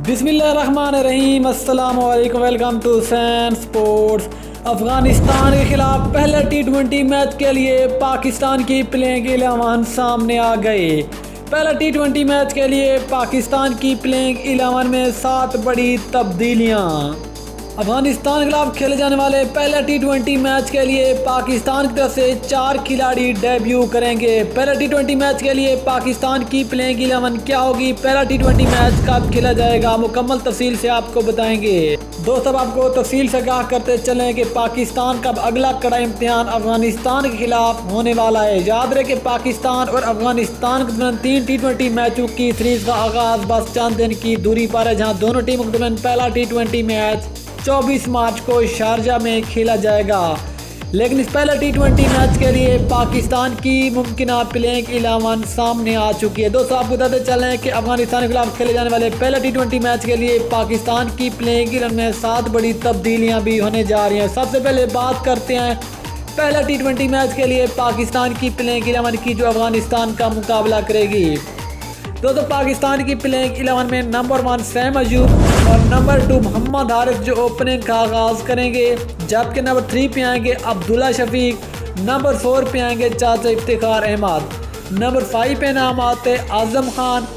बिस्मिल्लाहिर्रहमानिर्रहीम, अस्सलाम वालेकुम, welcome to Sain sports. Afghanistan के खिलाफ पहले T20 मैच के लिए पाकिस्तान की प्लेइंग 11 सामने आ गए। पहले T20 मैच के लिए पाकिस्तान की प्लेइंग 11 में 7 बड़ी तब्दीलियाँ। अफगानिस्तान के खिलाफ खेले जाने वाले पहले T20 मैच के लिए पाकिस्तान की तरफ से 4 खिलाड़ी डेब्यू करेंगे। पहले T20 मैच के लिए पाकिस्तान की प्लेइंग 11 क्या होगी, पहला T20 मैच कब खेला जाएगा, मुकम्मल तफसील से आपको बताएंगे। दोस्तों, अब आपको तफसील से आगाह करते चलें कि पाकिस्तान का अगला कड़ा इम्तिहान अफगानिस्तान के खिलाफ होने वाला है। याद रहे कि पाकिस्तान और अफगानिस्तान के दौरान 3 T20 मैचों की सीरीज का आगाज बस चंद दिन की दूरी पर है, जहां दोनों टीमों के दौरान पहला T20 मैच 24 मार्च को शारजा में खेला जाएगा। लेकिन इस पहले T20 मैच के लिए पाकिस्तान की मुमकिना प्लेइंग 11 सामने आ चुकी है। दोस्तों, आपको बताते चलें कि अफगानिस्तान के खिलाफ खेले जाने वाले पहले T20 मैच के लिए पाकिस्तान की प्लेइंग 11 में 7 बड़ी तब्दीलियां भी होने जा रही हैं। सबसे पहले बात करते हैं पहले T20 मैच के लिए पाकिस्तान की प्लेइंग 11 की, जो अफगानिस्तान का मुकाबला करेगी। दोस्तों, पाकिस्तान की प्लेइंग 11 में नंबर 1 सैम अयूब और नंबर 2 मोहम्मद हारिस जो ओपनिंग का आगाज करेंगे, जबकि नंबर 3 पे आएंगे अब्दुल्ला शफीक, नंबर 4 पे आएंगे चाचा इफ्तिखार अहमद, नंबर 5 पे नाम आते आजम खान,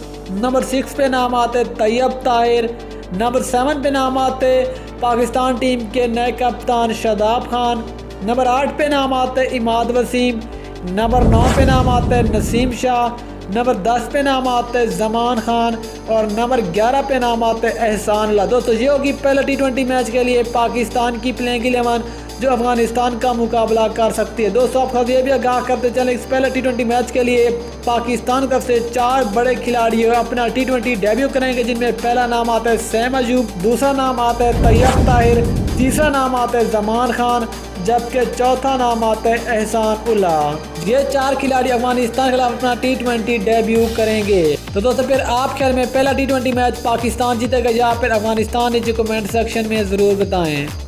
नंबर 6 पे नाम आते तैयब ताहिर, नंबर 7 पे नाम आते पाकिस्तान टीम के नए कप्तान शादाब खान, नंबर 8 पे नाम आते इमाद वसीम, नंबर 9 पे नाम आते नसीम शाह, नंबर 10 पे नाम आते जमान खान और नंबर 11 पे नाम आते एहसान ला। दोस्तों, ये होगी पहले T20 मैच के लिए पाकिस्तान की प्लेइंग 11 जो अफगानिस्तान का मुकाबला कर सकती है। दोस्तों, आप ये भी आगाह करते चलें इस पहले T20 मैच के लिए पाकिस्तान की तरफ से 4 बड़े खिलाड़ी अपना T20 डेब्यू करेंगे, जिनमें पहला नाम आता है सैम अयूब, दूसरा नाम आता है तैयब ताहिर, तीसरा नाम आता है जमान खान, जबकि चौथा नाम आता है एहसान उल्लाह। ये 4 खिलाड़ी अफगानिस्तान के खिलाफ अपना T20 डेब्यू करेंगे। तो दोस्तों, फिर आप ख्याल में पहला T20 मैच पाकिस्तान जीतेगा या फिर अफगानिस्तान, नीचे कमेंट सेक्शन में ज़रूर बताएं।